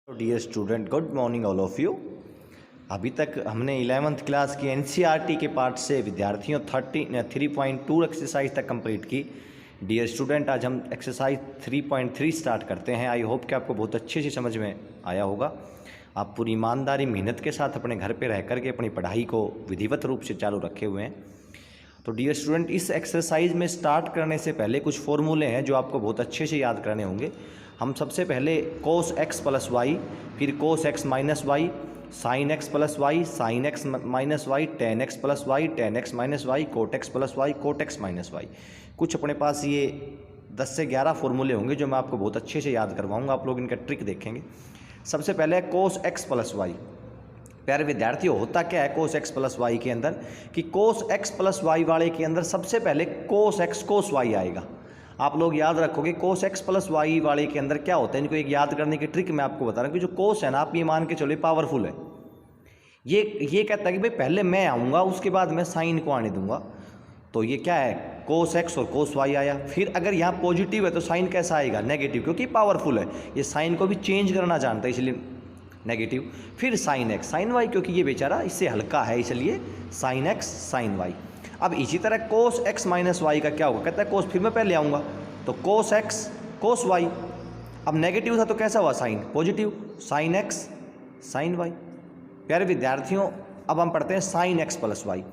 Dear student, good morning all of you. अभी तक हमने 11th क्लास की एनसीईआरटी के पार्ट से विद्यार्थियों 3.2 एक्सरसाइज तक कंप्लीट की। डियर स्टूडेंट, आज हम एक्सरसाइज 3.3 स्टार्ट करते हैं। आई होप कि आपको बहुत अच्छे से समझ में आया होगा। आप पूरी ईमानदारी मेहनत के साथ अपने घर पे रह करके अपनी पढ़ाई को विधिवत रूप से चालू रखे हुए हैं। तो डियर स्टूडेंट, इस एक्सरसाइज में स्टार्ट करने से पहले कुछ फॉर्मूले हैं जो आपको बहुत अच्छे से याद करने होंगे। हम सबसे पहले कोस एक्स प्लस वाई, फिर cos x minus y, sine x plus y, sine x minus y, tan x plus y, tan x minus y, cot x plus y, cot x minus y. कुछ अपने पास ये 10 से 11 फॉर्मूले होंगे जो मैं आपको बहुत अच्छे से याद करवाऊंगा। आप लोग इनका ट्रिक देखेंगे। सबसे पहले कोस एक्स प्लस वाई। प्यारे विद्यार्थियों, होता क्या है कोस एक्स प्लस वाई के अंदर कि कोस एक्स प्लस वाई वाले के अंदर सबसे पहले कोस एक्स कोस वाई आएगा। आप लोग याद रखोगे कोस एक्स प्लस वाई वाले के अंदर क्या होता है। इनको एक याद करने की ट्रिक मैं आपको बता रहा हूँ कि जो कोस है ना, आप ये मान के चलो पावरफुल है। ये कहता है कि भाई पहले मैं आऊँगा, उसके बाद मैं साइन को आने दूंगा। तो ये क्या है, कोस एक्स और कोस वाई आया। फिर अगर यहाँ पॉजिटिव है तो साइन कैसा आएगा, नेगेटिव, क्योंकि पावरफुल है। ये साइन को भी चेंज करना जानता है, इसलिए नेगेटिव। फिर साइन एक्स साइन वाई, क्योंकि ये बेचारा इससे हल्का है, इसलिए साइन एक्स साइन वाई। अब इसी तरह कोस एक्स माइनस वाई का क्या होगा, कहता है कोस, फिर मैं पहले आऊँगा तो कोस एक्स कोस वाई। अब नेगेटिव था तो कैसा हुआ, sine, positive, sine x sine y. प्यारे विद्यार्थियों, अब हम पढ़ते हैं sine x plus y.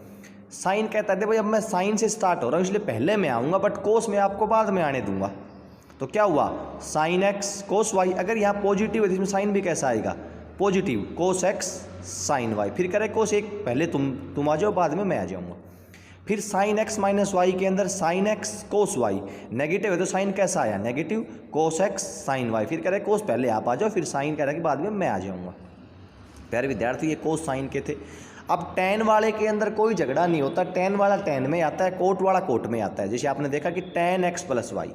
Sine कहता है भाई अब मैं साइन से स्टार्ट हो रहा हूँ, इसलिए पहले मैं आऊँगा, बट कोस में आपको बाद में आने दूंगा। तो क्या हुआ, साइन एक्स कोस वाई। अगर यहाँ पॉजिटिव है तो इसमें साइन भी कैसा आएगा, positive, cos x sine y. फिर करे कोस एक, पहले तुम आ जाओ, बाद में मैं आ जाऊँगा। फिर साइन एक्स माइनस वाई के अंदर sine x cos y, negative है तो साइन कैसा आया, negative, cos x sine y. फिर कह रहे कोस पहले आप आ जाओ, फिर साइन कह रहा है कि बाद में मैं आ जाऊँगा। प्यारे विद्यार्थी, ये कोस साइन के थे। अब टेन वाले के अंदर कोई झगड़ा नहीं होता। टेन वाला टेन में आता है, कोट वाला कोट में आता है। जैसे आपने देखा कि टेन एक्स प्लस वाई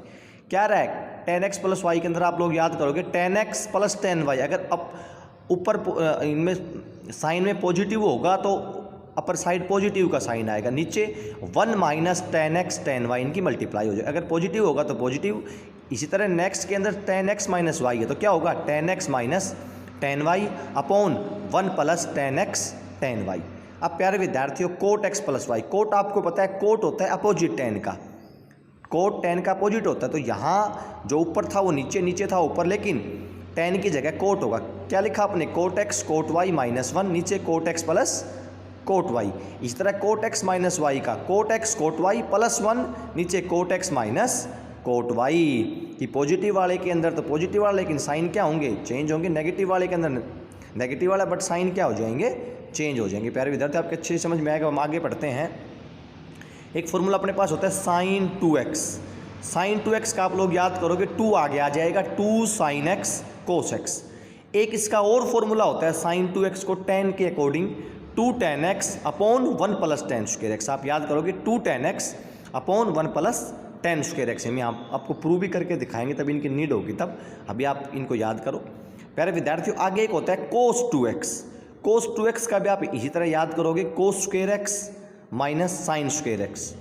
क्या रहा है, टेन एक्स प्लस वाई के अंदर आप लोग याद करोगे tan x plus tan y. अगर अब ऊपर इनमें साइन में पॉजिटिव होगा तो अपर साइड पॉजिटिव का साइन आएगा, नीचे 1 minus tan x tan y इनकी मल्टीप्लाई हो जाए। अगर पॉजिटिव होगा तो पॉजिटिव। इसी तरह नेक्स्ट के अंदर टेन एक्स माइनस वाई है तो क्या होगा, tan x minus tan y upon 1 plus tan x tan y. अब प्यारे विद्यार्थियों, cot x plus y, cot आपको पता है कोट होता है अपोजिट टेन का, कोट टेन का अपोजिट होता है। तो यहाँ जो ऊपर था वो नीचे, नीचे था ऊपर, लेकिन टेन की जगह कोट होगा। क्या लिखा आपने, cot x cot y minus 1, नीचे cot x plus cot y. इस तरह कोट एक्स माइनस वाई का cot x cot y plus 1, नीचे cot x minus cot y. कि पॉजिटिव वाले के अंदर तो पॉजिटिव वाला, लेकिन साइन क्या होंगे, चेंज होंगे। नेगेटिव वाले के अंदर नेगेटिव वाला, बट साइन क्या हो जाएंगे, चेंज हो जाएंगे। प्यारे विद्यार्थी, आपके अच्छे से समझ में आएगा। हम आगे पढ़ते हैं। एक फॉर्मूला अपने पास होता है साइन 2x। साइन 2x का आप लोग याद करोगे 2 आगे आ जाएगा, 2 साइन एक्स कोस एक्स। एक इसका और फॉर्मूला होता है साइन 2x को टेन के according 2 tan x upon 1 plus ten square x. आप याद करोगे 2 tan x upon 1 plus ten square x. में आपको प्रूव भी करके दिखाएंगे, तब इनकी नीड होगी, तब अभी आप इनको याद करो। प्यारे विद्यार्थियों, आगे एक होता है कोस 2x। कोस 2x का भी आप इसी तरह याद करोगे, cos square x minus sine square x.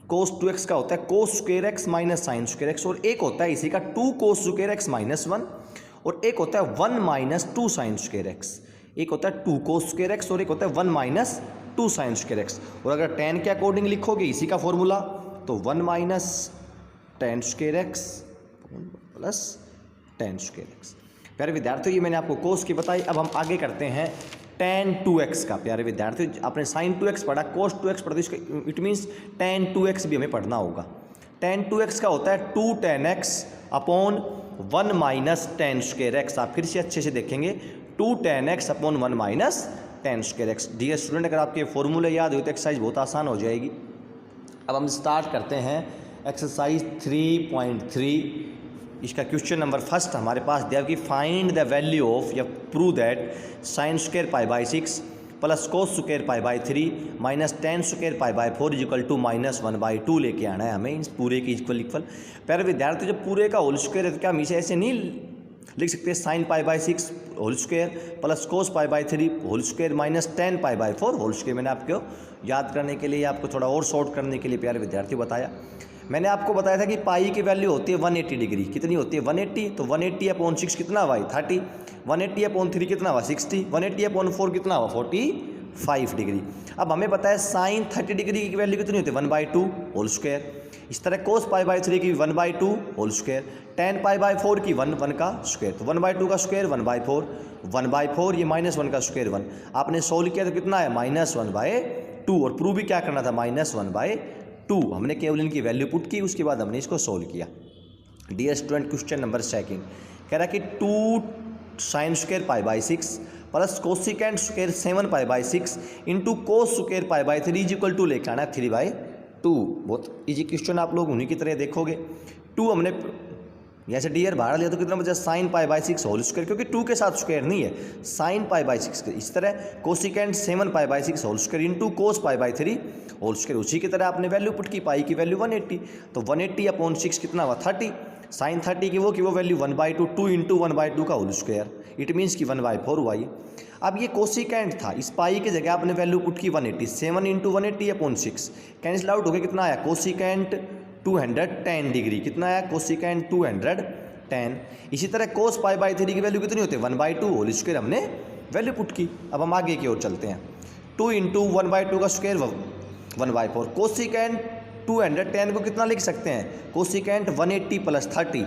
Cos 2x का होता है cos square x minus sine square x. और एक होता है इसी का 2 कोस स्क्वायर एक्स माइनस 1, और एक होता है 1 माइनस 2 साइन स्क्वायर एक्स। एक होता है 2 कोस स्क्वायर एक्स और एक होता है 1 माइनस 2 साइन स्क्वायर एक्स। और अगर टेन के अकॉर्डिंग लिखोगे इसी का फॉर्मूला, तो 1 minus tan square x plus ten square x. प्यारे विद्यार्थियों, ये मैंने आपको कोस की बताई। अब हम आगे करते हैं टेन 2x का। प्यारे विद्यार्थियों, आपने साइन 2x पढ़ा, कोस 2x पढ़ा, इसका इट मीन्स टेन 2x भी हमें पढ़ना होगा। टेन 2x का होता है 2 tan x upon 1 minus tan square x. आप फिर से अच्छे से देखेंगे, 2 tan x upon 1 minus tan square x. Dear student, अगर आपके फॉर्मूले याद हो तो एक्सरसाइज बहुत आसान हो जाएगी। अब हम स्टार्ट करते हैं एक्सरसाइज 3.3। इसका क्वेश्चन नंबर फर्स्ट हमारे पास दिया कि फाइंड द वैल्यू ऑफ, या prove that sine square pi by 6 plus cos square pi by 3 minus tan square pi by 4 equal to minus 1/2 लेके आना है हमें इस पूरे की इक्वल। प्यारे विद्यार्थी, जब पूरे का होल स्क्वायर है तो क्या हम इसे ऐसे नहीं लिख सकते हैं, sine pi by 6 whole square plus cos pi by 3 whole square minus tan pi by 4 whole square. मैंने आपको याद करने के लिए, आपको थोड़ा और शॉर्ट करने के लिए प्यारे विद्यार्थी बताया। मैंने आपको बताया था कि पाई की वैल्यू होती है 180 डिग्री। कितनी होती है 180, तो 180/6 कितना हुआ 30, 180/3 कितना हुआ 60, 180/4 कितना हुआ 45 डिग्री। अब हमें पता है साइन 30 डिग्री की वैल्यू कितनी होती है 1/2 होल स्क्वायर। इस तरह कोस π/3 की 1/2 होल स्क्वायर, tan π/4 की 1 का स्क्वायर, तो 1/2 का स्क्वायर 1/4, 1/4 ये -1 का स्क्वायर 1। आपने सोल्व किया तो कितना है -1/2, और प्रूव भी क्या करना था -1/2। हमने केवल इनकी वैल्यू पुट की, उसके बाद हमने इसको सोल्व किया। डियर स्टूडेंट, क्वेश्चन नंबर 2 कह रहा है कि 2 sin square π/6 plus cosecant square 7 π/6 into cos square π/3 is equal to लेकर आना है 3/2। बहुत इजी क्वेश्चन, आप लोग उन्हीं की तरह देखोगे। 2 हमने जैसे डियर बाहर लिया तो कितना बचा sin π/6 होल स्क्वायर, क्योंकि 2 के साथ स्क्वायर नहीं है, sin π/6। इस तरह cosecant 7 π/6 whole square into cos π/3 whole square. उसी की तरह आपने वैल्यू पुट की, पाई की वैल्यू 180, तो 180/6 कितना हुआ 30, साइन 30 की वो वैल्यू 1/2, 2 इंटू 1/2 का होल स्क्वायर, इट मीन्स की 1/4 हुआ ये। अब ये कोसिकेंट था, इस पाई की जगह आपने वैल्यू पुट की 180, 7 इंटू 180/6 कैंसिल आउट हो गया, कितना आया कोसिकेंट 210 डिग्री, कितना आया कोसिकेंट 210। इसी तरह कोस π/3 की वैल्यू कितनी होती है 1/2 होल स्क्वायर, हमने वैल्यू पुट की। अब हम आगे की ओर चलते हैं, 2 इंटू 1/2 का स्क्वायर 1/4, कोसिकेंट 210 को कितना लिख सकते हैं कोसिकेंट 180 + 30।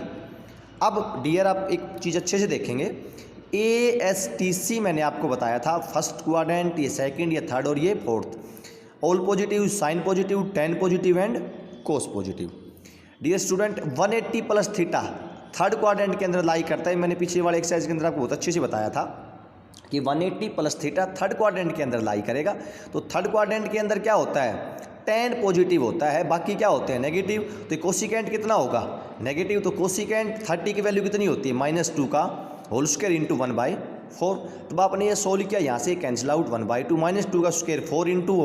अब डियर आप एक चीज़ अच्छे से देखेंगे, ASTC मैंने आपको बताया था, फर्स्ट क्वाड्रेंट, ये सेकंड, ये थर्ड और ये fourth, all positive, sine positive, tan positive and cos positive. Dear student 180 + theta third quadrant के अंदर लाई करता है। मैंने पिछले वाले एक्सरसाइज के अंदर आपको बहुत अच्छे से बताया था कि 180 + थीटा थर्ड क्वाड्रेंट के अंदर लाई करेगा। तो थर्ड क्वाड्रेंट के अंदर क्या होता है, टेन पॉजिटिव होता है, बाकी क्या होते हैं नेगेटिव। तो कोसिकेंट कितना होगा नेगेटिव, तो कोसिकेंट 30 की वैल्यू कितनी होती है -2 का होल स्क्वायर इंटू 1/4। तो आपने ये सोल्व किया, यहाँ से कैंसिल आउट 1/2 -2 का स्क्वायर 4 इंटू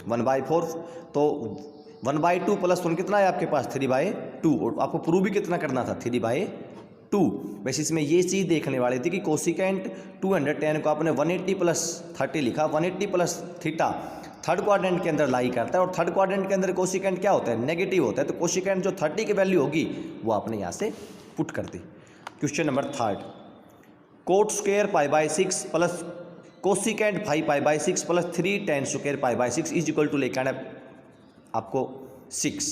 1/4, तो 1/2 + 1 कितना है आपके पास 3/2, और आपको प्रूव भी कितना करना था 3/2। वैसे इसमें ये चीज़ देखने वाली थी कि कोसिकेंट 210 को आपने 180 + 30 लिखा, 180 + थीटा थर्ड क्वाड्रेंट के अंदर लाई करता है, और थर्ड क्वाड्रेंट के अंदर कोसिकेंट क्या होता है नेगेटिव होता है। तो कोसिकेंट जो 30 की वैल्यू होगी वो आपने यहाँ से पुट कर दी। Question number 3, cot square π/6 plus cosecant 5π/6 plus 3 tan square π/6 is equal to लेकर आना आपको 6।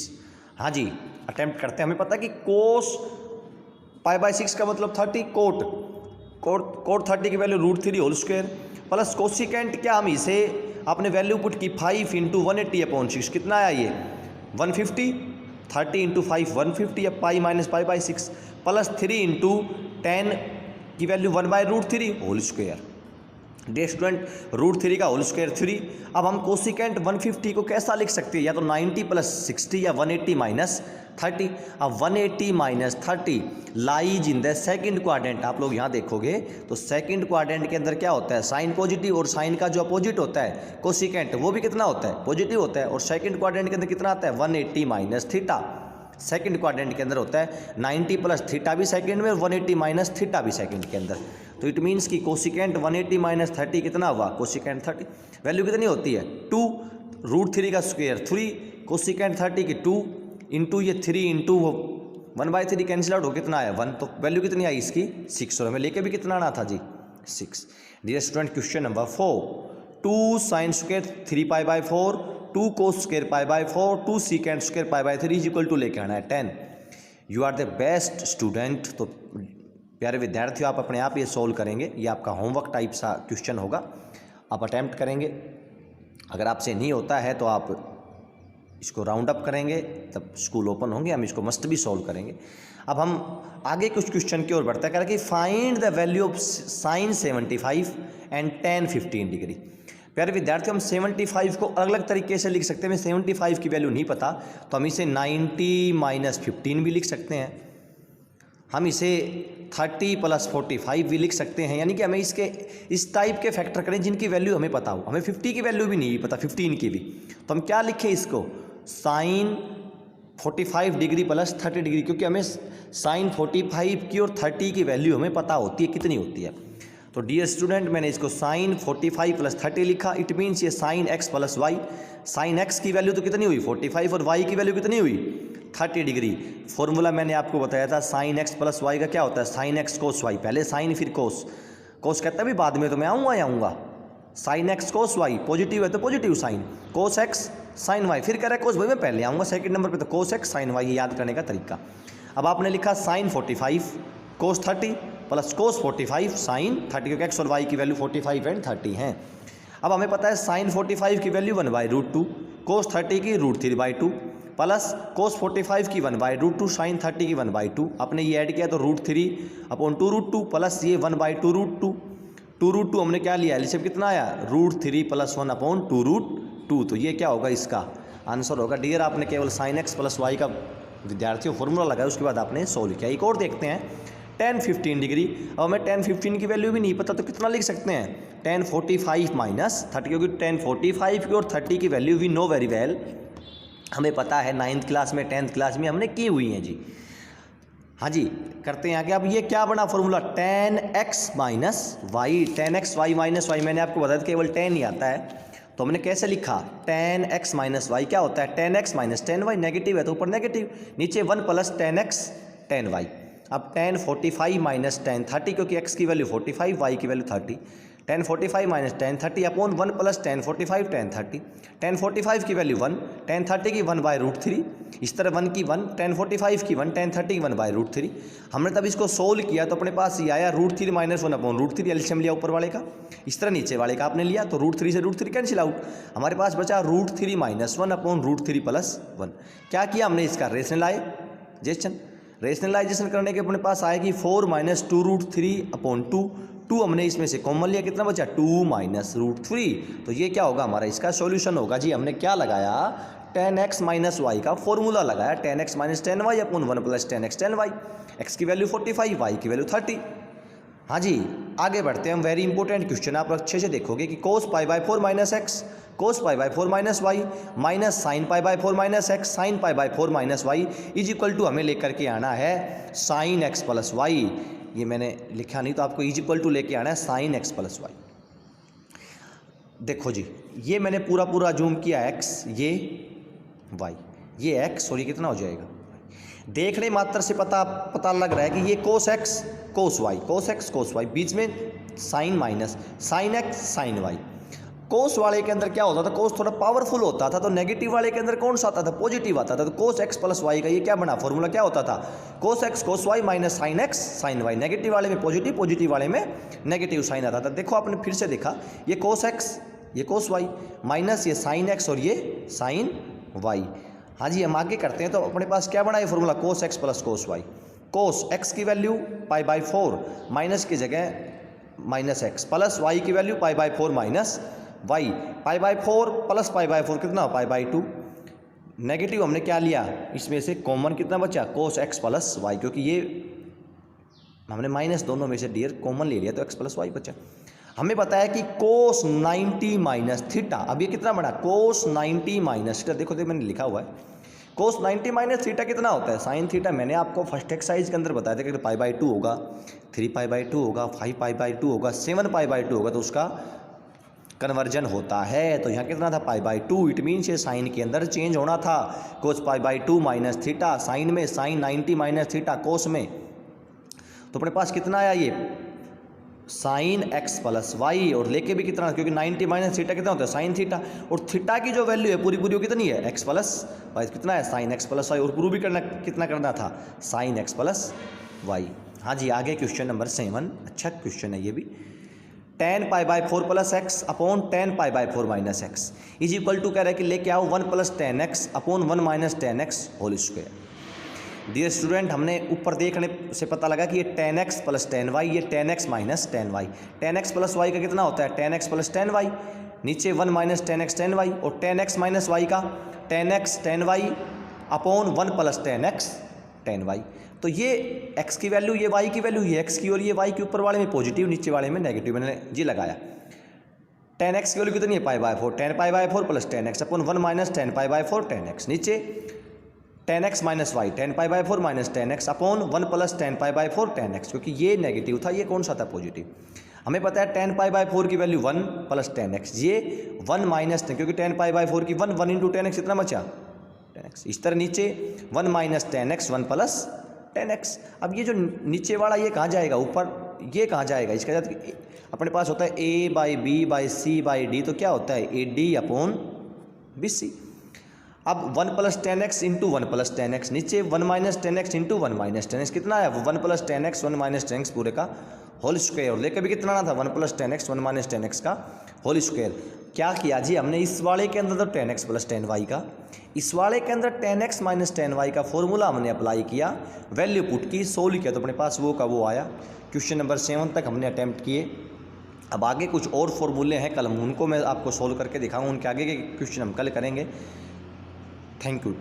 हाँ जी, अटेम्प्ट करते हैं। हमें पता है कि कोस π/6 का मतलब 30, कोट 30 की value √3 whole square plus cosecant क्या, हम इसे आपने वैल्यू पुट की 5 इंटू 180/6, कितना आया ये 150, 30 इंटू 5 150, या पाई -π/6 प्लस 3 इंटू 10 की value 1/√3 whole square. Dear student √3 का होल स्क्वायर 3। अब हम कोसिकेंट 150 को कैसा लिख सकते हैं, या तो 90 + 60 या 180 - 30। अब 180 - 30 lies in the second quadrant. आप लोग यहाँ देखोगे तो सेकंड क्वाड्रेंट के अंदर क्या होता है साइन पॉजिटिव, और साइन का जो अपोजिट होता है कोसिकेंट वो भी कितना होता है पॉजिटिव होता है। और सेकंड क्वाड्रेंट के अंदर कितना आता है 180 - थीटा, सेकंड क्वाड्रेंट के अंदर होता है 90 + थीटा भी सेकंड में, और 180 - थीटा भी सेकंड के अंदर। तो इट मीन्स कि कोसिकेंट 180 - 30 कितना हुआ कोसिकेंट 30, वैल्यू कितनी होती है 2, √3 का स्क्वायर 3, कोसिकेंट 30 की 2 इंटू ये 3 इंटू 1/3 कैंसिल आउट हो कितना आया 1, तो वैल्यू कितनी आई इसकी 6, और हमें लेके भी कितना आना था जी 6। Dear student question number 4, 2 sin square 3π/4, 2 cos square π/4, 2 secant square π/3 is equal to लेके आना है 10। You are the best student. तो प्यारे विद्यार्थियों, आप अपने आप ये सोल्व करेंगे, ये आपका होमवर्क टाइप सा क्वेश्चन होगा, आप अटैम्प्ट करेंगे। अगर आपसे नहीं होता है तो आप इसको राउंड अप करेंगे, तब स्कूल ओपन होंगे, हम इसको मस्ट भी सोल्व करेंगे। अब हम आगे कुछ क्वेश्चन की ओर बढ़ते हैं, कि find the value of sine 75 and tan 15 degree. प्यारे विद्यार्थियों, हम 75 को अलग अलग तरीके से लिख सकते हैं। हमें 75 की वैल्यू नहीं पता तो हम इसे 90 - 15 भी लिख सकते हैं, हम इसे 30 + 45 भी लिख सकते हैं। यानी कि हमें इसके इस टाइप के फैक्टर करें जिनकी वैल्यू हमें पता हो। हमें 50 की वैल्यू भी नहीं पता, 15 की भी, तो हम क्या लिखें इसको साइन 45 डिग्री + 30 डिग्री, क्योंकि हमें साइन 45 की और 30 की वैल्यू हमें पता होती है कितनी होती है। तो डियर स्टूडेंट, मैंने इसको साइन 45 + 30 लिखा, इट मीन्स ये sine x + y। Sine x की वैल्यू तो कितनी हुई 45, और y की वैल्यू कितनी हुई 30 डिग्री। फॉर्मूला मैंने आपको बताया था साइन एक्स प्लस वाई का क्या होता है, साइन एक्स कोस वाई, पहले साइन फिर कोस, कोस कहता है भी बाद में तो मैं आऊँगा, sine x cos y, positive है तो positive sine, cos x sine y, फिर कह रहा है कोस वाई मैं पहले आऊँगा सेकंड नंबर पे, तो कोस एक्स साइन वाई, याद करने का तरीका। अब आपने लिखा साइन 45 कोस 30 प्लस कोस 45 साइन 30, क्योंकि एक्स और वाई की वैल्यू 45 एंड 30 हैं। अब हमें पता है साइन 45 की वैल्यू 1/√2, कोस 30 की √3/2 प्लस कोस 45 की 1/√2, साइन 30 की 1/2। आपने ये ऐड किया तो √3/2 प्लस ये 1/2√2, 2√2 हमने क्या लिया, एलसीएम कितना आया, √3 + 1/2√2। तो ये क्या होगा, इसका आंसर होगा डियर। आपने केवल साइन एक्स प्लस वाई का विद्यार्थियों फॉर्मूला लगाया, उसके बाद आपने सोल्व किया। एक और देखते हैं tan 15 डिग्री। अब हमें tan 15 की वैल्यू भी नहीं पता तो कितना लिख सकते हैं, tan 45 माइनस 30, क्योंकि tan 45 की और 30 की value we know very well, हमें पता है 9th क्लास में 10th क्लास में हमने की हुई हैं जी। हाँ जी, करते हैं आगे। अब ये क्या बना formula, tan x minus y, tan x y minus y, मैंने आपको बताया केवल tan ही आता है, तो हमने कैसे लिखा, tan x माइनस वाई क्या होता है, tan x minus tan y, negative है तो ऊपर नेगेटिव, नीचे 1 + tan x tan y। अब tan 45 माइनस tan 30, क्योंकि x की वैल्यू 45, y की value 30, tan 45 minus tan 30 upon 1 + tan 45 tan 30, tan 45 की वैल्यू 1, tan 30 की 1/√3, इस तरह 1 की 1, tan 45 की 1, tan 30 की 1/√3। हमने तब इसको सोल्व किया तो अपने पास ये आया √3 - 1/√3, एलसीएम लिया ऊपर वाले का, इस तरह नीचे वाले का आपने लिया तो √3 से √3 कैंसिल आउट, हमारे पास बचा √3 - 1/√3 + 1। क्या किया हमने, इसका रेशनलाइजेशन करने के अपने पास आएगी 4 - 2√3/2, 2 हमने इसमें से कॉमन लिया, कितना बचा 2 - √3। तो ये क्या होगा हमारा, इसका सॉल्यूशन होगा जी। हमने क्या लगाया, tan x माइनस वाई का फॉर्मूला लगाया, tan x minus tan y upon 1 + tan x tan y, x की वैल्यू 45, y की वैल्यू 30। हाँ जी, आगे बढ़ते हैं हम। वेरी इंपॉर्टेंट क्वेश्चन, आप अच्छे से देखोगे कि cos π/4 minus x, cos π/4 minus y, minus sine π/4 minus x, sine π/4 minus y is equal to हमें लेकर के आना है साइन एक्स प्लस वाई। ये मैंने लिखा नहीं तो आपको इज इक्वल टू लेके आना है साइन एक्स प्लस वाई। देखो जी, ये मैंने पूरा जूम किया x, ये y, ये x और ये कितना हो जाएगा, देखने मात्र से पता लग रहा है कि ये cos x cos y, cos x cos y, बीच में साइन माइनस साइन x साइन y। कोस वाले के अंदर क्या होता था, कोस थोड़ा पावरफुल होता था, तो नेगेटिव वाले के अंदर कौन सा आता था, पॉजिटिव आता था। तो कोस एक्स प्लस वाई का ये क्या बना फॉर्मूला, क्या होता था, cos x cos y minus sine x sine y. Negative वाले में पॉजिटिव, पॉजिटिव वाले में नेगेटिव साइन आता था। देखो आपने फिर से देखा, ये कोस एक्स ये कोस वाई माइनस ये साइन एक्स और ये साइन वाई। हाँ जी, हम आगे करते हैं तो अपने पास क्या बना ये formula, cos x plus cos y. Cos x की वैल्यू π/4 माइनस की जगह माइनस एक्स, प्लस वाई की वैल्यू π/4 माइनस वाई, π/4 प्लस π/4 कितना π/2। नेगेटिव हमने क्या लिया, इसमें से कॉमन कितना बचा, कोस एक्स प्लस वाई, क्योंकि ये हमने माइनस दोनों में से डियर कॉमन ले लिया तो एक्स प्लस वाई बचा। हमें पता है कि कोस 90 माइनस थीटा, अब ये कितना बना, कोस 90 माइनस थीटा। देखो मैंने लिखा हुआ है कोस 90 माइनस थीटा कितना होता है, साइन थीटा। मैंने आपको फर्स्ट एक्सरसाइज के अंदर बताया था कि π/2 होगा, 3π/2 होगा, 5π/2 होगा, 7π/2 होगा, तो उसका कन्वर्जन होता है। तो यहाँ कितना था π/2, इट मीन्स ये साइन के अंदर चेंज होना था। कोस π/2 माइनस थीटा, साइन में साइन 90 माइनस थीटा कोस में, तो अपने पास कितना आया ये साइन एक्स प्लस वाई, और लेके भी कितना, क्योंकि 90 माइनस थीटा कितना होता है साइन थीटा, और थीटा की जो वैल्यू है पूरी वो कितनी है, एक्स प्लस वाई, कितना है साइन एक्स प्लस वाई, और प्रूव भी करना कितना करना था, साइन एक्स प्लस वाई। हाँ जी, आगे क्वेश्चन नंबर 7, अच्छा क्वेश्चन है ये भी। tan π/4 plus x upon tan π/4 minus x is equal to कह रहा है कि लेके आओ 1 + tan x upon 1 - tan x whole square. Dear student, हमने ऊपर देखने से पता लगा कि ये tan x plus tan y, ये tan x minus tan y। tan x plus y का कितना होता है, tan x plus tan y, नीचे 1 - tan x tan y, और tan x माइनस y का tan x tan y upon 1 + tan x tan y। तो ये x की वैल्यू, ये y की वैल्यू, ये x की और ये y के ऊपर वाले में पॉजिटिव, नीचे वाले में नेगेटिव, मैंने जी लगाया। tan x की वैल्यू कितनी है π/4, tan π/4 plus tan x upon 1 - tan π/4 tan x, नीचे tan x minus y, tan π/4 minus tan x upon 1 + tan π/4 tan x, क्योंकि ये नेगेटिव था, ये कौन सा था पॉजिटिव। हमें पता है tan π/4 की वैल्यू 1 + tan x, ये 1 - tan, क्योंकि tan π/4 की 1 × tan x कितना बचा 10x। इस तरह नीचे 1 माइनस 10x 1 प्लस 10x। अब ये जो नीचे वाला ये कहाँ जाएगा, ऊपर ये कहाँ जाएगा, इसके साथ अपने पास होता है a/b/c/d, तो क्या होता है AD/BC। अब 1 plus 10x into 1 plus 10x, नीचे 1 minus 10x into 1 minus 10x कितना है, 1 प्लस 10x 1 माइनस 10x पूरे का होल स्क्वायर। लेकर भी कितना आना था, 1 प्लस 10x 1 माइनस 10x का होल स्क्वायर। क्या किया जी हमने, इस वाले के अंदर तो 10x प्लस 10y का, इस वाले के अंदर 10x माइनस 10y का फॉर्मूला हमने अप्लाई किया, वैल्यू पुट की, सोल्व किया, तो अपने पास वो का वो आया। क्वेश्चन नंबर 7 तक हमने अटैम्प्ट किए। अब आगे कुछ और फॉर्मूले हैं, कल उनको मैं आपको सोल्व करके दिखाऊंगा, उनके आगे के क्वेश्चन हम कल करेंगे। Thank you.